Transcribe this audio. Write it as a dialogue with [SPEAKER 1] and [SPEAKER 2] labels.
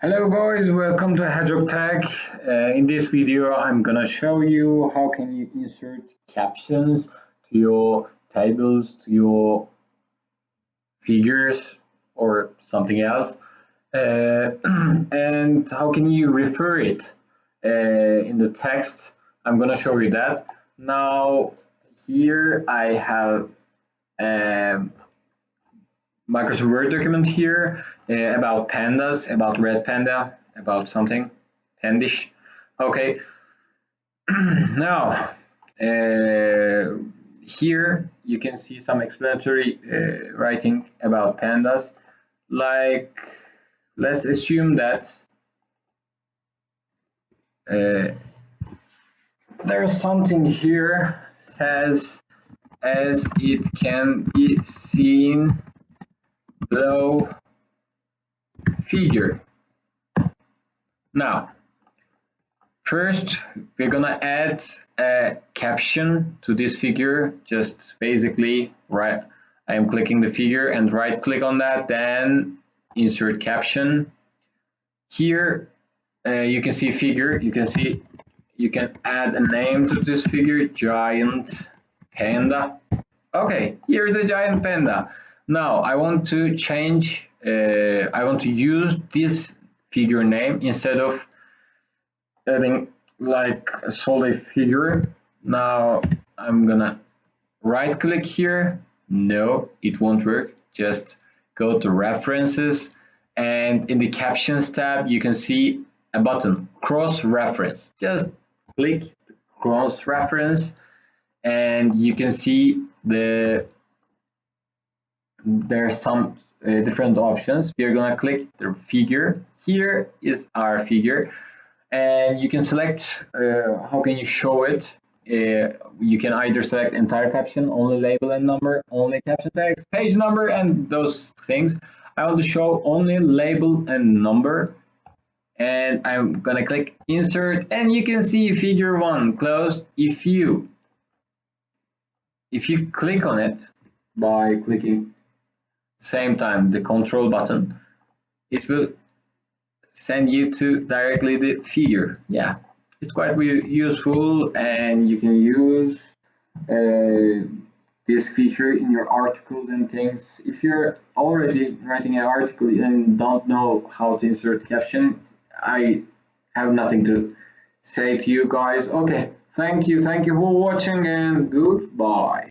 [SPEAKER 1] Hello guys, welcome to Hedgehog Tech. In this video, I'm gonna show you how can you insert captions to your tables, to your figures, or something else, and how can you refer it in the text. I'm gonna show you that. Now, here I have a Microsoft Word document here about pandas, about red panda, about something pandish. Okay, now here you can see some explanatory writing about pandas. Like, let's assume that there's something here says as it can be seen below figure. Now, first we're gonna add a caption to this figure. Just basically, right, I am clicking the figure and right click on that, then insert caption. Here you can see figure, you can add a name to this figure, giant panda. Okay, here's a giant panda. Now I want to change, I want to use this figure name instead of adding like a solid figure. Now I'm gonna right click here. No, it won't work. Just go to references, and in the captions tab you can see a button, cross reference. Just click the cross reference and you can see there's some different options. We are gonna click the figure. Here is our figure, and you can select how can you show it. You can either select entire caption, only label and number, only caption text, page number, and those things. I want to show only label and number, and I'm gonna click insert, and you can see figure 1 closed. If you click on it by clicking same time the control button, it will send you to directly the figure. Yeah, it's quite useful, and you can use this feature in your articles and things. If you're already writing an article and don't know how to insert caption, I have nothing to say to you guys. Okay, thank you for watching, and goodbye.